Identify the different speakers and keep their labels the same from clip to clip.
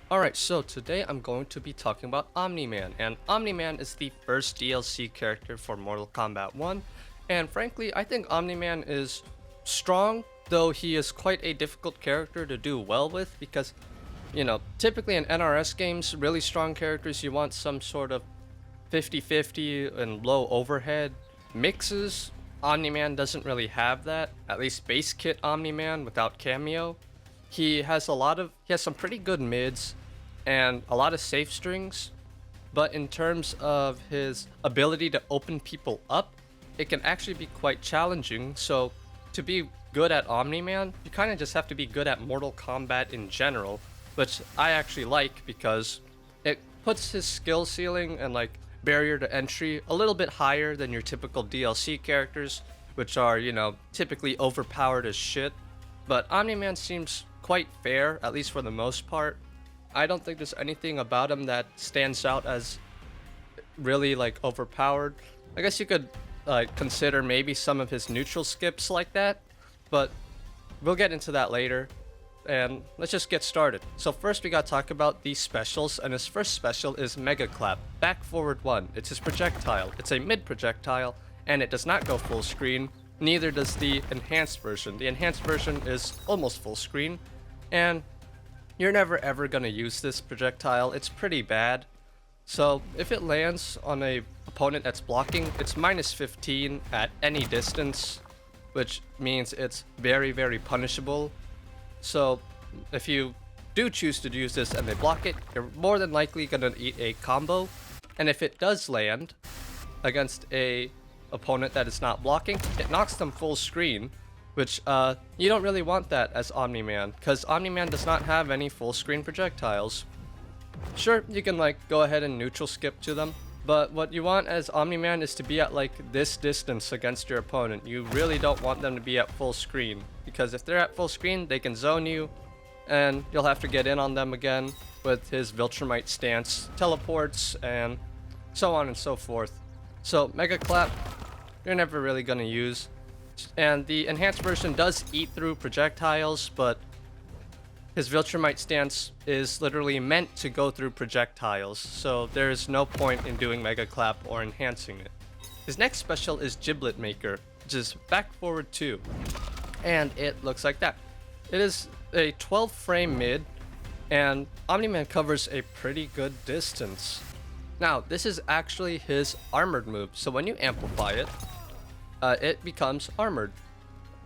Speaker 1: Alright, so today I'm going to be talking about Omni-Man, and Omni-Man is the first DLC character for Mortal Kombat 1, and frankly, I think Omni-Man is strong, though he is quite a difficult character to do well with, because, typically in NRS games, really strong characters, you want some sort of 50-50 and low overhead mixes. Omni-Man doesn't really have that, at least base kit Omni-Man without cameo. He has some pretty good mids and a lot of safe strings, but in terms of his ability to open people up, it can actually be quite challenging. So to be good at Omni-Man, you kind of just have to be good at Mortal Kombat in general, which I actually like because it puts his skill ceiling and barrier to entry a little bit higher than your typical DLC characters, which are, typically overpowered as shit. But Omni-Man seems quite fair, at least for the most part. I don't think there's anything about him that stands out as really overpowered. I guess you could consider maybe some of his neutral skips like that, but we'll get into that later. And let's just get started. So first we gotta talk about these specials, and his first special is Mega Clap, back forward 1. It's his projectile. It's a mid projectile, and it does not go full screen. Neither does the enhanced version. The enhanced version is almost full screen, and you're never ever gonna use this projectile. It's pretty bad. So if it lands on a opponent that's blocking, it's minus 15 at any distance, which means it's very, very punishable. So if you do choose to use this and they block it, you're more than likely gonna eat a combo. And if it does land against a opponent that is not blocking, it knocks them full screen, which you don't really want that as Omni-Man, because Omni-Man does not have any full screen projectiles. Sure, you can go ahead and neutral skip to them, but what you want as Omni-Man is to be at this distance against your opponent. You really don't want them to be at full screen, because if they're at full screen, they can zone you, and you'll have to get in on them again with his Viltrumite stance, teleports, and so on and so forth. So Mega Clap, you're never really gonna use. And the enhanced version does eat through projectiles, but his Viltrumite stance is literally meant to go through projectiles, so there's no point in doing Mega Clap or enhancing it. His next special is Giblet Maker, which is back forward 2, and it looks like that. It is a 12 frame mid, and Omni-Man covers a pretty good distance. Now, this is actually his armored move, so when you amplify it, it becomes armored.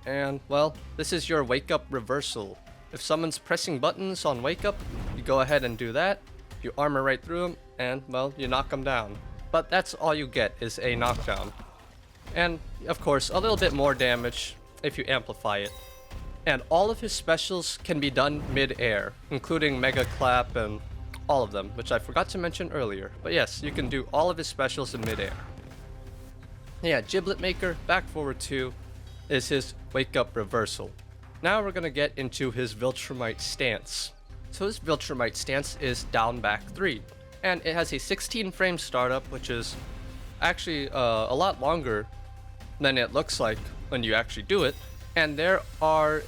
Speaker 1: And, well, this is your wake up reversal. If someone's pressing buttons on wake up, you go ahead and do that, you armor right through them, and, well, you knock them down. But that's all you get, is a knockdown. And, of course, a little bit more damage if you amplify it. And all of his specials can be done mid-air, including Mega Clap and all of them, which I forgot to mention earlier. But yes, you can do all of his specials in mid-air. Yeah, Giblet Maker, back forward 2, is his wake up reversal. Now we're gonna get into his Viltrumite stance. So his Viltrumite stance is down back 3, and it has a 16 frame startup, which is actually a lot longer than it looks like when you actually do it. And there are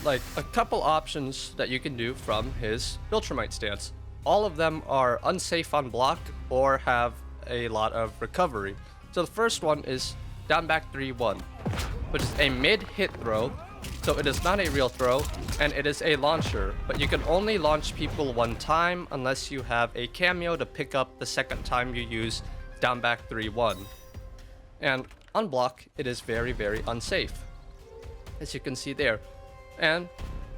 Speaker 1: a couple options that you can do from his Viltrumite stance. All of them are unsafe on block or have a lot of recovery. So the first one is down back 3-1, which is a mid hit throw. So it is not a real throw, and it is a launcher, but you can only launch people one time unless you have a cameo to pick up the second time you use down back 3-1. And on block, it is very, very unsafe, as you can see there. And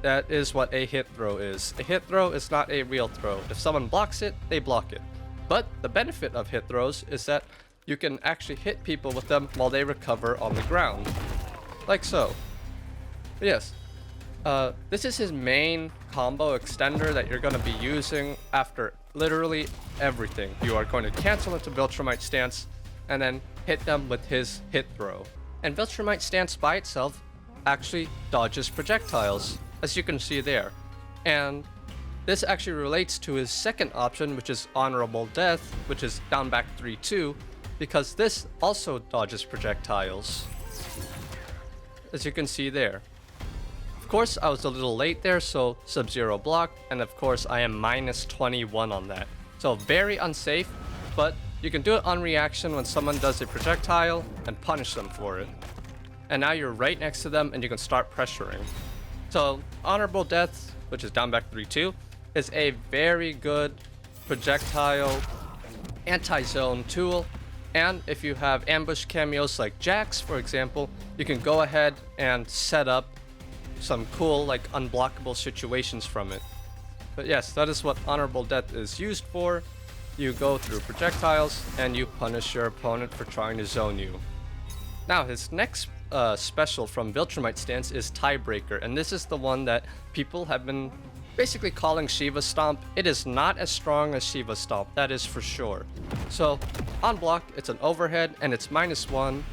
Speaker 1: that is what a hit throw is. A hit throw is not a real throw. If someone blocks it, they block it. But the benefit of hit throws is that you can actually hit people with them while they recover on the ground. Like so. But yes, this is his main combo extender that you're going to be using after literally everything. You are going to cancel into Viltrumite stance and then hit them with his hit throw. And Viltrumite stance by itself actually dodges projectiles, as you can see there. And this actually relates to his second option, which is Honorable Death, which is down back 3-2, because this also dodges projectiles, as you can see there. Of course, I was a little late there, so Sub-Zero blocked, and of course I am minus 21 on that. So very unsafe, but you can do it on reaction when someone does a projectile and punish them for it. And now you're right next to them and you can start pressuring. So Honorable Death, which is down back 3-2, is a very good projectile anti-zone tool. And if you have ambush cameos like Jax, for example, you can go ahead and set up some cool, like, unblockable situations from it. But yes, that is what Honorable Death is used for. You go through projectiles and you punish your opponent for trying to zone you. Now, his next special from Viltrumite stance is Tiebreaker, and this is the one that people have been basically calling Shiva Stomp. It is not as strong as Shiva Stomp, that is for sure. So on block, it's an overhead and it's -1,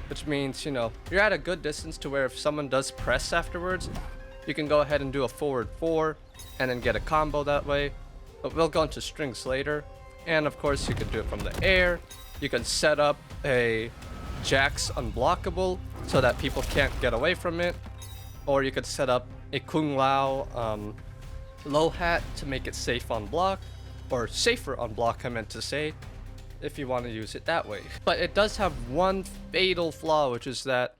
Speaker 1: which means, you know, you're at a good distance to where if someone does press afterwards, you can go ahead and do a forward 4 and then get a combo that way. But we'll go into strings later. And of course, you can do it from the air. You can set up a Jax unblockable so that people can't get away from it. Or you could set up a Kung Lao low hat to make it safe on block, or safer on block, I meant to say, if you want to use it that way. But it does have one fatal flaw, which is that,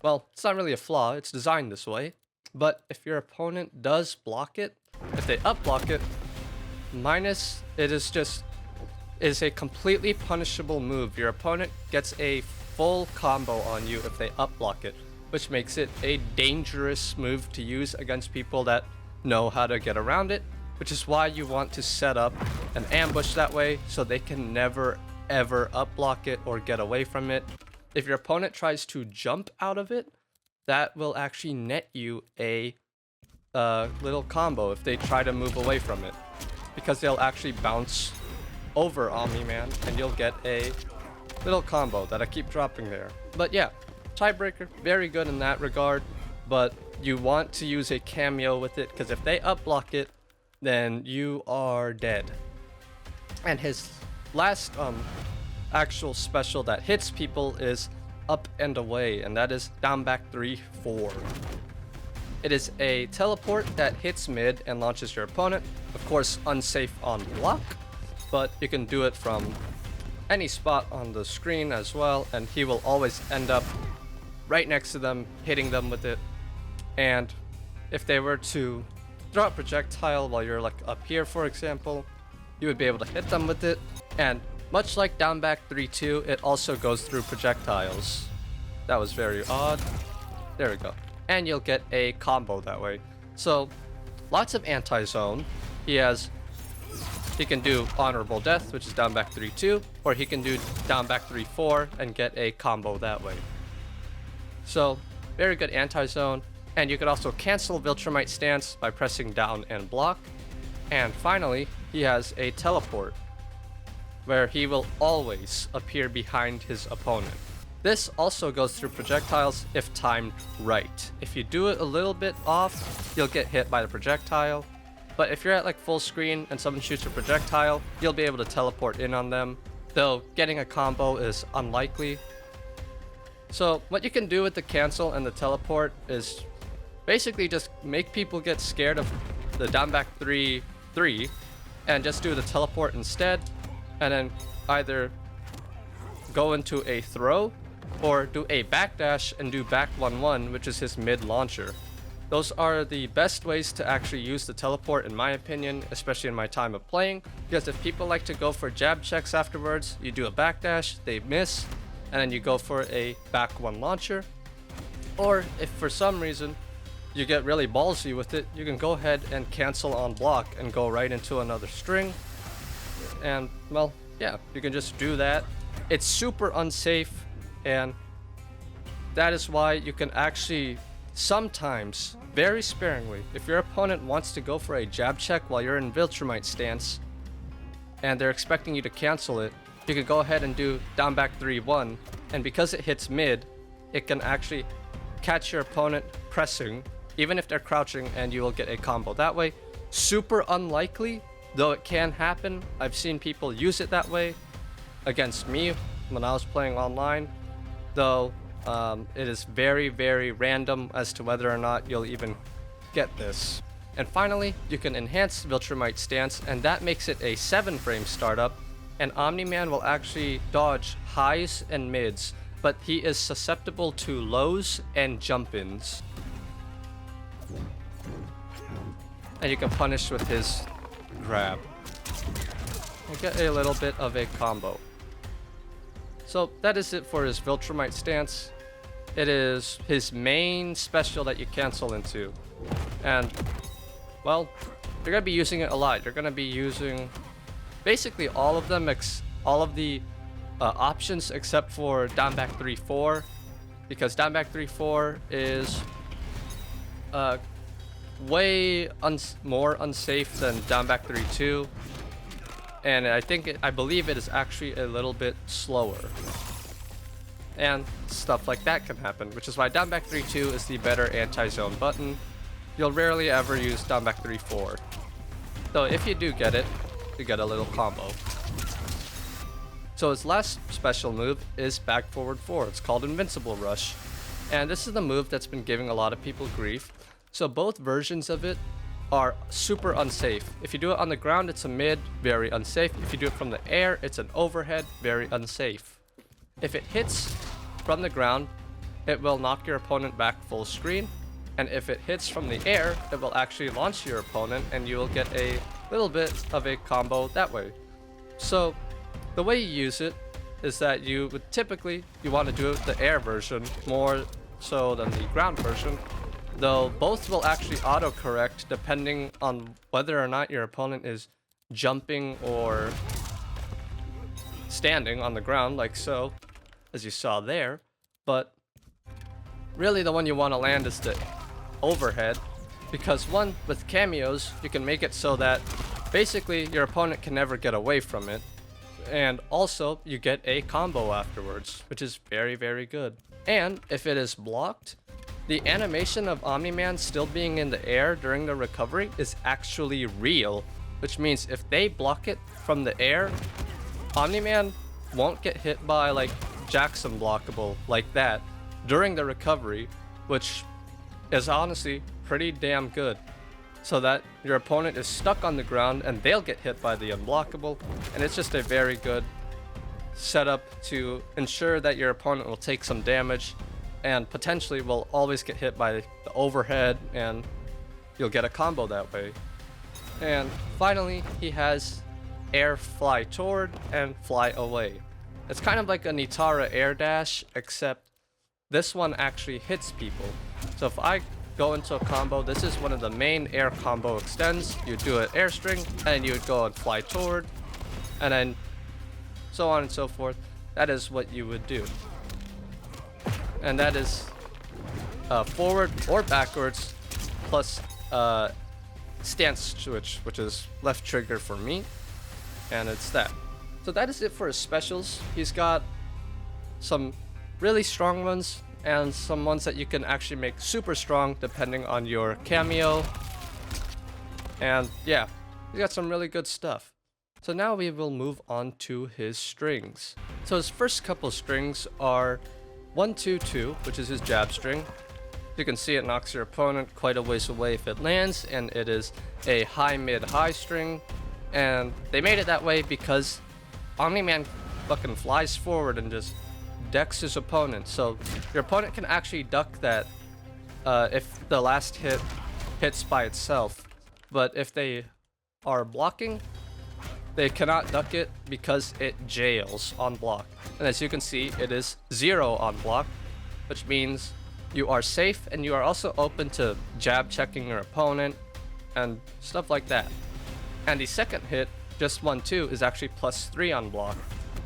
Speaker 1: well, it's not really a flaw, it's designed this way. But if your opponent does block it, if they up block it, is a completely punishable move. Your opponent gets a full combo on you if they up block it, which makes it a dangerous move to use against people that know how to get around it, which is why you want to set up an ambush that way so they can never ever up block it or get away from it. If your opponent tries to jump out of it, that will actually net you a little combo if they try to move away from it, because they'll actually bounce over Omni-Man and you'll get a little combo that I keep dropping there. But yeah, Tiebreaker, very good in that regard, but you want to use a cameo with it, because if they up block it, then you are dead. And his last actual special that hits people is Up and Away, and that is down back 3-4. It is a teleport that hits mid and launches your opponent. Of course, unsafe on block, but you can do it from any spot on the screen as well, and he will always end up right next to them, hitting them with it. And if they were to throw a projectile while you're like up here, for example, you would be able to hit them with it. And much like down back 3-2, it also goes through projectiles. That was very odd. There we go. And you'll get a combo that way. So lots of anti-zone. He can do Honorable Death, which is down back 3-2, or he can do down back 3-4 and get a combo that way. So very good anti-zone. And you could also cancel Viltrumite stance by pressing down and block. And finally, he has a teleport, where he will always appear behind his opponent. This also goes through projectiles if timed right. If you do it a little bit off, you'll get hit by the projectile. But if you're at like full screen and someone shoots a projectile, you'll be able to teleport in on them, though getting a combo is unlikely. So what you can do with the cancel and the teleport is basically just make people get scared of the down back 3-3 and just do the teleport instead, and then either go into a throw or do a backdash and do back 1-1, which is his mid launcher. Those are the best ways to actually use the teleport, in my opinion, especially in my time of playing, because if people like to go for jab checks afterwards, you do a backdash, they miss, and then you go for a back 1 launcher. Or if for some reason you get really ballsy with it, you can go ahead and cancel on block and go right into another string. And well, yeah, you can just do that. It's super unsafe, and that is why you can actually sometimes, very sparingly, if your opponent wants to go for a jab check while you're in Viltrumite stance and they're expecting you to cancel it, you can go ahead and do down back 3-1, and because it hits mid, it can actually catch your opponent pressing even if they're crouching, and you will get a combo that way. Super unlikely, though it can happen. I've seen people use it that way against me when I was playing online, though it is very, very random as to whether or not you'll even get this. And finally, you can enhance Viltrumite stance, and that makes it a 7-frame startup, and Omni-Man will actually dodge highs and mids, but he is susceptible to lows and jump-ins. And you can punish with his grab. And get a little bit of a combo. So that is it for his Viltrumite stance. It is his main special that you cancel into. And, well, you're going to be using it a lot. You're going to be using basically all of them, all of the options except for down back 3-4. Because down back 3-4 is way more unsafe than down back 3-2. And I believe it is actually a little bit slower. And stuff like that can happen, which is why down back 3-2 is the better anti-zone button. You'll rarely ever use down back 3-4. So if you do get it, you get a little combo. So his last special move is back forward 4. It's called Invincible Rush. And this is the move that's been giving a lot of people grief. So both versions of it are super unsafe. If you do it on the ground, it's a mid, very unsafe. If you do it from the air, it's an overhead, very unsafe. If it hits from the ground, it will knock your opponent back full screen. And if it hits from the air, it will actually launch your opponent and you will get a little bit of a combo that way. So the way you use it is that you would typically, you want to do the air version more so than the ground version. Though both will actually autocorrect depending on whether or not your opponent is jumping or standing on the ground, like so, as you saw there. But really the one you want to land is the overhead, because one, with cameos, you can make it so that basically your opponent can never get away from it. And also, you get a combo afterwards, which is very, very good. And if it is blocked, the animation of Omni-Man still being in the air during the recovery is actually real, which means if they block it from the air, Omni-Man won't get hit by like Jax unblockable like that during the recovery, which is honestly pretty damn good. So that your opponent is stuck on the ground and they'll get hit by the unblockable, and it's just a very good setup to ensure that your opponent will take some damage and potentially will always get hit by the overhead, and you'll get a combo that way. And finally, he has air fly toward and fly away. It's kind of like a Nitara air dash, except this one actually hits people. So if I go into a combo, this is one of the main air combo extends. You do an air string and you would go and fly toward, and then so on and so forth. That is what you would do. And that is forward or backwards plus stance switch, which is left trigger for me, and it's that. So that is it for his specials. He's got some really strong ones and some ones that you can actually make super strong depending on your cameo. And yeah, he's got some really good stuff. So now we will move on to his strings. So his first couple strings are 1-2-2, which is his jab string. You can see it knocks your opponent quite a ways away if it lands, and it is a high mid high string. And they made it that way because Omni-Man fucking flies forward and just decks his opponent. So your opponent can actually duck that if the last hit hits by itself. But if they are blocking, they cannot duck it because it jails on block. And as you can see, it is 0 on block, which means you are safe and you are also open to jab checking your opponent and stuff like that. And the second hit, just 1-2, is actually +3 on block.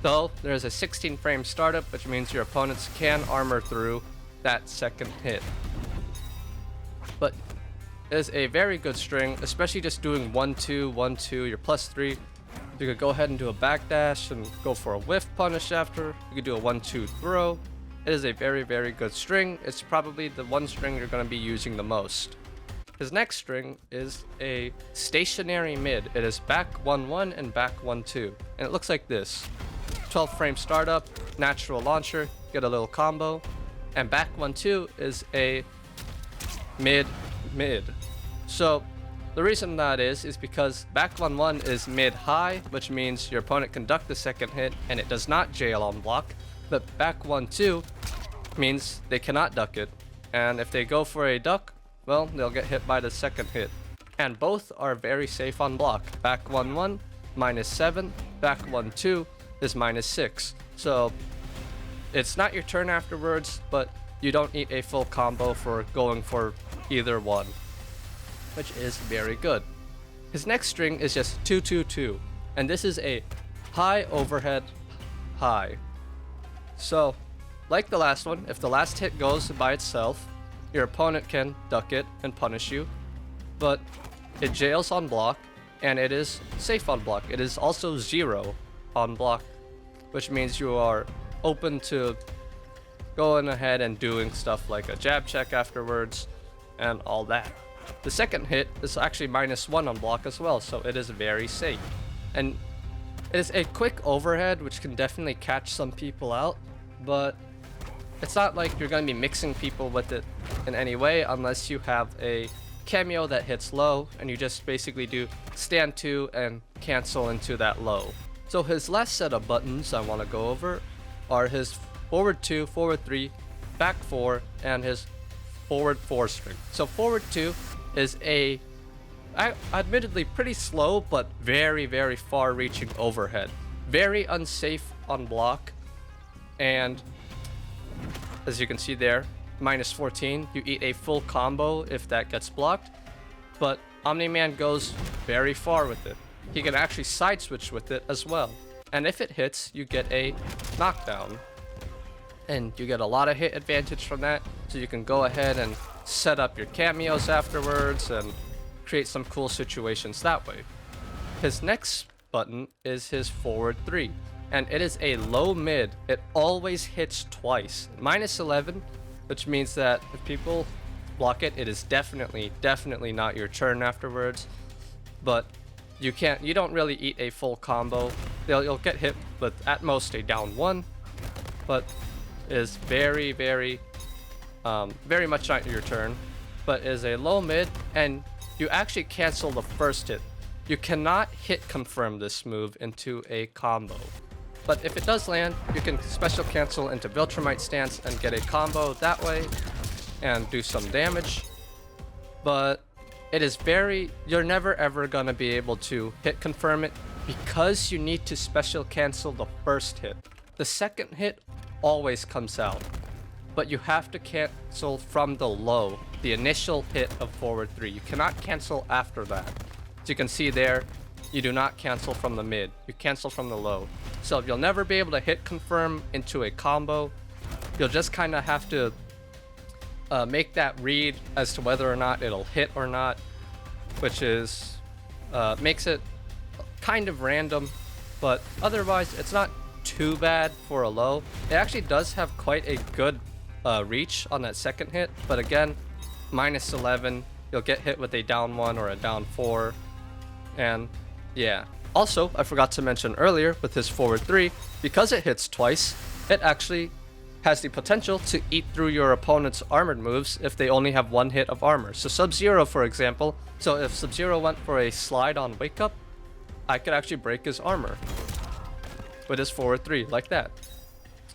Speaker 1: So there's a 16 frame startup, which means your opponents can armor through that second hit. But it is a very good string, especially just doing 1-2, 1-2, you're +3. You could go ahead and do a backdash and go for a whiff punish after. You could do a 1-2 throw. It is a very, very good string. It's probably the one string you're going to be using the most. His next string is a stationary mid. It is back 1-1 and back 1-2. And it looks like this. 12 frame startup, natural launcher, get a little combo. And back 1-2 is a mid. So the reason that is because back 1-1 is mid-high, which means your opponent can duck the second hit and it does not jail on block. But back 1-2 means they cannot duck it. And if they go for a duck, well, they'll get hit by the second hit. And both are very safe on block. Back 1-1, -7. Back 1-2 is -6. So it's not your turn afterwards, but you don't eat a full combo for going for either one, which is very good. His next string is just 2-2-2, and this is a high overhead high. So, like the last one, if the last hit goes by itself, your opponent can duck it and punish you, but it jails on block, and it is safe on block. It is also 0 on block, which means you are open to going ahead and doing stuff like a jab check afterwards and all that. The second hit is actually -1 on block as well, so it is very safe. And it is a quick overhead, which can definitely catch some people out, but it's not like you're going to be mixing people with it in any way unless you have a cameo that hits low and you just basically do stand 2 and cancel into that low. So his last set of buttons I want to go over are his forward 2, forward 3, back 4, and his forward 4 string. So forward 2 is a admittedly pretty slow but very, very far reaching overhead. Very unsafe on block, and as you can see there, -14, you eat a full combo if that gets blocked, but Omni-Man goes very far with it. He can actually side switch with it as well, and if it hits, you get a knockdown, and you get a lot of hit advantage from that, so you can go ahead and set up your cameos afterwards and create some cool situations that way. His next button is his forward 3, and it is a low mid. It always hits twice. -11, which means that if people block it, it is definitely not your turn afterwards. But you don't really eat a full combo. You'll get hit with at most a down 1, but is very much not your turn. But is a low mid, and you actually cancel the first hit. You cannot hit confirm this move into a combo. But if it does land, you can special cancel into Viltrumite stance and get a combo that way and do some damage. But it is you're never ever gonna be able to hit confirm it because you need to special cancel the first hit. The second hit always comes out, but you have to cancel from the low, the initial hit of forward 3. You cannot cancel after that. As you can see there, you do not cancel from the mid, you cancel from the low. So you'll never be able to hit confirm into a combo. You'll just kind of have to make that read as to whether or not it'll hit or not, which is makes it kind of random, but otherwise it's not too bad for a low. It actually does have quite a good reach on that second hit, but again, -11, you'll get hit with a down 1 or a down 4, and yeah. Also, I forgot to mention earlier with his forward 3, because it hits twice, it actually has the potential to eat through your opponent's armored moves if they only have 1 hit of armor. So Sub-Zero, for example, so if Sub-Zero went for a slide on Wake Up, I could actually break his armor with his forward 3, like that.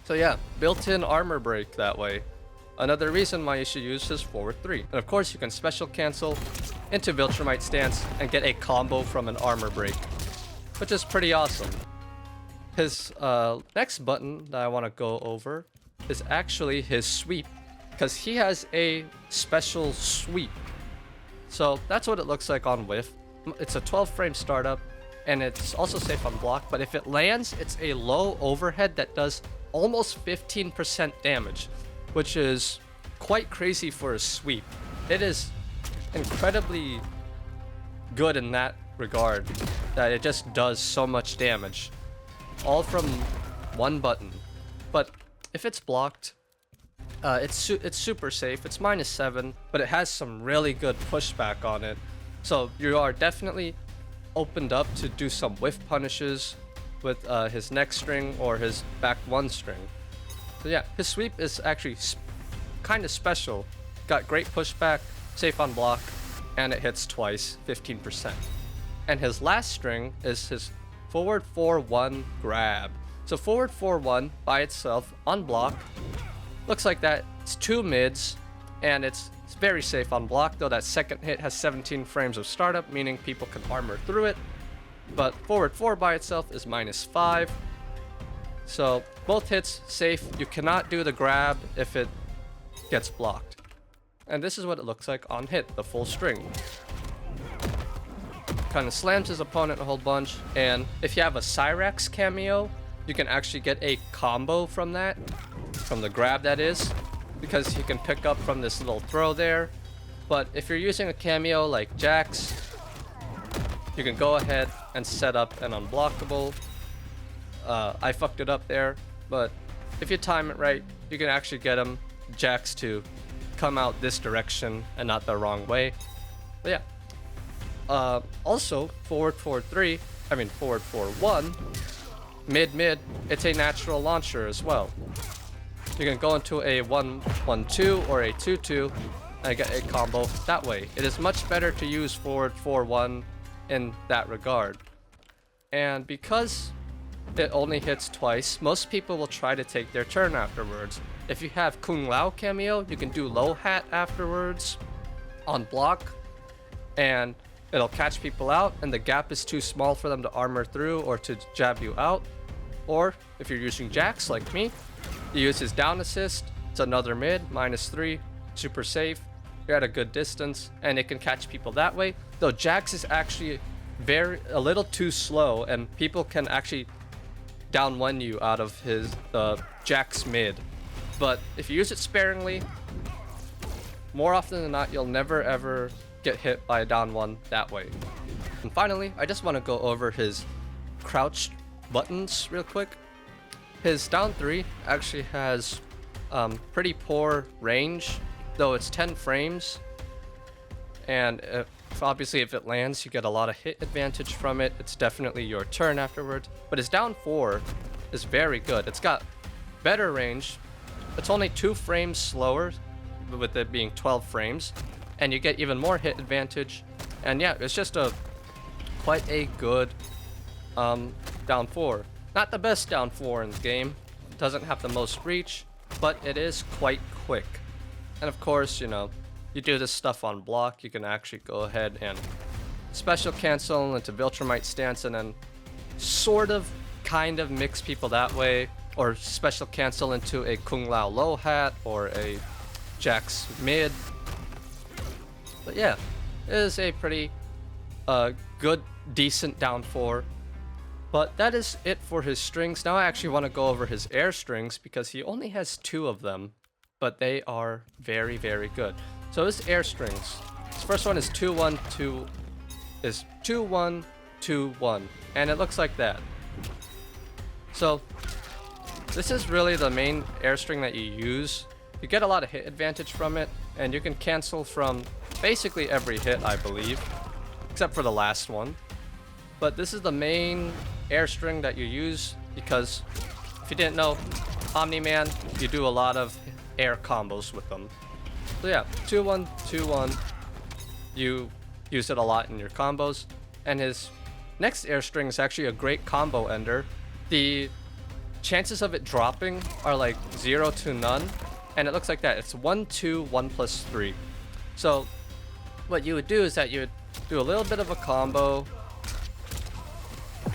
Speaker 1: So yeah, built-in armor break that way. Another reason why you should use his forward 3. And of course, you can special cancel into Viltrumite stance and get a combo from an armor break, which is pretty awesome. His next button that I want to go over is actually his sweep, because he has a special sweep. So that's what it looks like on whiff. It's a 12 frame startup, and it's also safe on block, but if it lands, it's a low overhead that does almost 15% damage, which is quite crazy for a sweep. It is incredibly good in that regard, that it just does so much damage, all from one button. But if it's blocked, it's super safe. It's -7, but it has some really good pushback on it, so you are definitely opened up to do some whiff punishes with his next string or his back 1 string. So yeah, his sweep is actually kind of special. Got great pushback, safe on block, and it hits twice, 15%. And his last string is his forward 4-1 grab. So forward 4-1 by itself on block looks like that. It's 2 mids, and it's very safe on block, though that second hit has 17 frames of startup, meaning people can armor through it. But forward 4 by itself is -5. So both hits safe. You cannot do the grab if it gets blocked. And this is what it looks like on hit, the full string. Kind of slams his opponent a whole bunch, and if you have a Cyrax cameo, you can actually get a combo from that, from the grab that is, because he can pick up from this little throw there. But if you're using a cameo like Jax, you can go ahead and set up an unblockable. I fucked it up there, but if you time it right, you can actually get Jax to come out this direction and not the wrong way. But yeah. Also, forward 4-1, mid, it's a natural launcher as well. You can go into a 1-1-2 or a 2-2 and get a combo that way. It is much better to use forward 4-1 in that regard. And because it only hits twice, most people will try to take their turn afterwards. If you have Kung Lao cameo, you can do low hat afterwards on block, and it'll catch people out, and the gap is too small for them to armor through or to jab you out. Or if you're using Jax like me, you use his down assist. It's another mid, -3, super safe. You're at a good distance, and it can catch people that way. Though Jax is actually a little too slow, and people can actually down 1 you out of the Jax mid. But if you use it sparingly, more often than not, you'll never ever get hit by a down 1 that way. And finally, I just want to go over his crouched buttons real quick. His down 3 actually has pretty poor range, though it's 10 frames, and obviously if it lands, you get a lot of hit advantage from it. It's definitely your turn afterwards. But his down 4 is very good. It's got better range. It's only 2 frames slower, with it being 12 frames, and you get even more hit advantage. And yeah, it's just quite a good down 4. Not the best down 4 in the game. Doesn't have the most reach, but it is quite quick. And of course, you do this stuff on block, you can actually go ahead and special cancel into Viltrumite stance and then kind of mix people that way, or special cancel into a Kung Lao low hat or a Jax mid. But yeah, it is a pretty good, decent down 4. But that is it for his strings. Now I actually want to go over his air strings, because he only has 2 of them, but they are very, very good. So his air strings. His first one is 2-1-2, is 2-1-2-1, and it looks like that. So this is really the main air string that you use. You get a lot of hit advantage from it, and you can cancel from basically every hit, I believe, except for the last one. But this is the main air string that you use, because if you didn't know, Omni-Man, you do a lot of air combos with them. So yeah, 2-1-2-1, you use it a lot in your combos. And his next air string is actually a great combo ender. The chances of it dropping are like 0 to none, and it looks like that. It's 1-2-1+3. So what you would do is that you would do a little bit of a combo,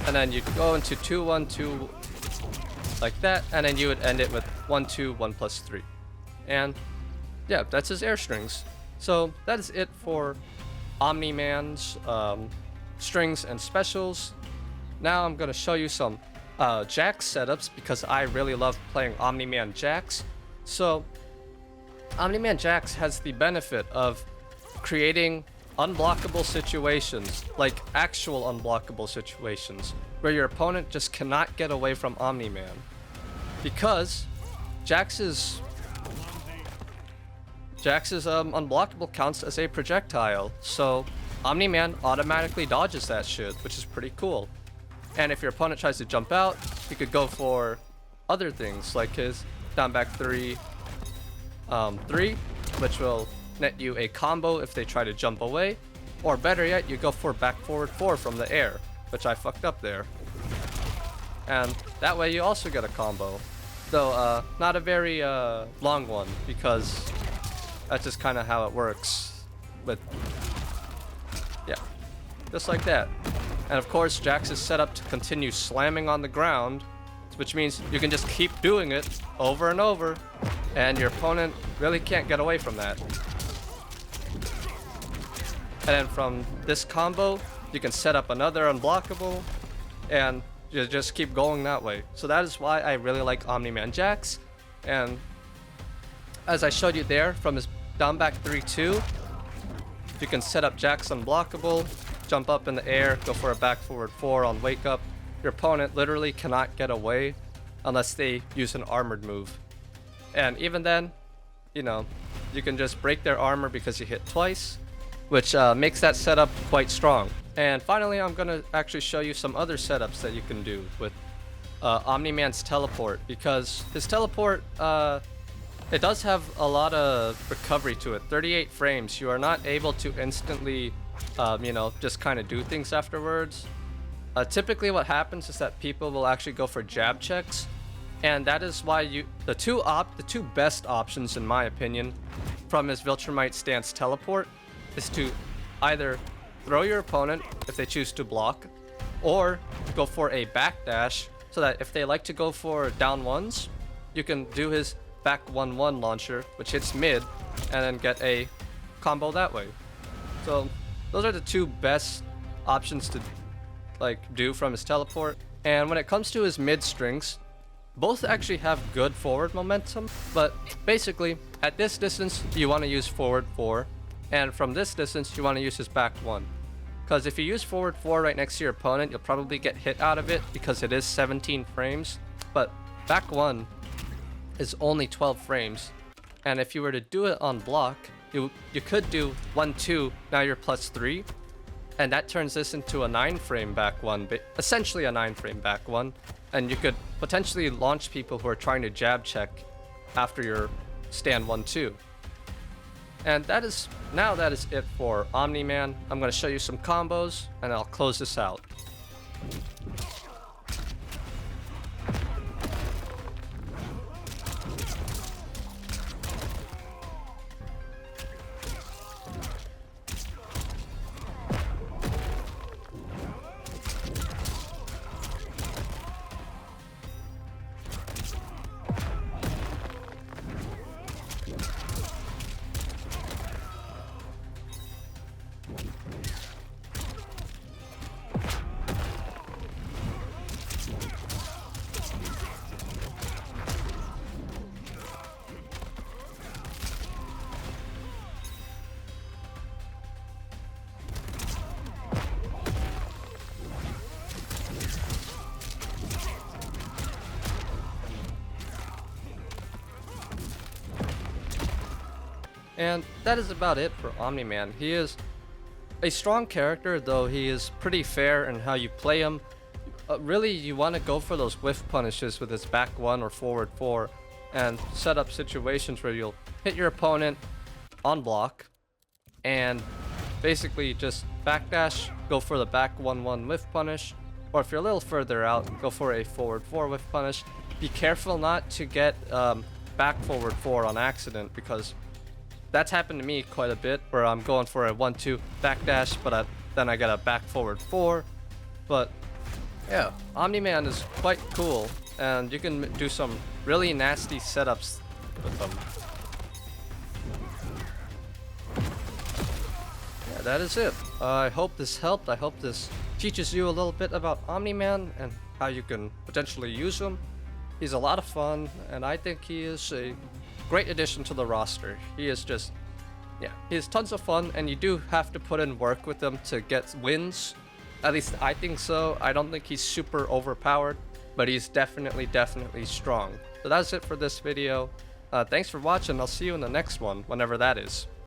Speaker 1: and then you'd go into 2-1-2 like that, and then you would end it with 1-2-1+3. And yeah, that's his air strings. So that is it for Omni-Man's strings and specials. Now I'm going to show you some Jax setups, because I really love playing Omni-Man Jax. So Omni-Man Jax has the benefit of creating unblockable situations, like actual unblockable situations, where your opponent just cannot get away from Omni-Man. Because Jax's unblockable counts as a projectile, so Omni-Man automatically dodges that shit, which is pretty cool. And if your opponent tries to jump out, you could go for other things, like his down back 3, which will net you a combo if they try to jump away. Or better yet, you go for back forward 4 from the air, which I fucked up there. And that way you also get a combo. Though not a very long one, because that's just kind of how it works with, yeah, just like that. And of course, Jax is set up to continue slamming on the ground, which means you can just keep doing it over and over, and your opponent really can't get away from that. And then from this combo, you can set up another unblockable, and you just keep going that way. So that is why I really like Omni-Man Jax. And as I showed you there, from his down back 3-2, you can set up Jax unblockable, jump up in the air, go for a back forward 4 on wake up. Your opponent literally cannot get away unless they use an armored move. And even then, you know, you can just break their armor because you hit twice, which makes that setup quite strong. And finally, I'm going to actually show you some other setups that you can do with Omni-Man's teleport, because his teleport, it does have a lot of recovery to it. 38 frames, you are not able to instantly, you know, just kind of do things afterwards. Typically what happens is that people will actually go for jab checks, and that is why the two best options in my opinion from his Viltrumite stance teleport is to either throw your opponent if they choose to block, or go for a backdash, so that if they like to go for down ones, you can do his back 1-1 launcher, which hits mid, and then get a combo that way. So those are the two best options to do from his teleport. And when it comes to his mid strings, both actually have good forward momentum, but basically at this distance you want to use forward 4, and from this distance you want to use his back 1. Because if you use forward 4 right next to your opponent, you'll probably get hit out of it because it is 17 frames, but back 1 is only 12 frames. And if you were to do it on block, you could do 1-2, now you're +3, and that turns this into a 9 frame back 1, but essentially a 9 frame back 1, and you could potentially launch people who are trying to jab check after your stand 1-2. And that is it for Omni-Man. I'm going to show you some combos, and I'll close this out. And that is about it for Omni-Man. He is a strong character, though he is pretty fair in how you play him. Really, you want to go for those whiff punishes with his back 1 or forward 4, and set up situations where you'll hit your opponent on block, and basically just backdash, go for the back 1-1 whiff punish, or if you're a little further out, go for a forward 4 whiff punish. Be careful not to get back forward 4 on accident, because that's happened to me quite a bit, where I'm going for a 1-2 backdash, but then I get a back forward 4. But yeah, Omni-Man is quite cool, and you can do some really nasty setups with them. Yeah, that is it. I hope this helped. I hope this teaches you a little bit about Omni-Man and how you can potentially use him. He's a lot of fun, and I think he is a great addition to the roster. He is just, yeah, he is tons of fun, and you do have to put in work with him to get wins. At least I think so. I don't think he's super overpowered, but he's definitely strong. So that's it for this video. Thanks for watching. I'll see you in the next one, whenever that is.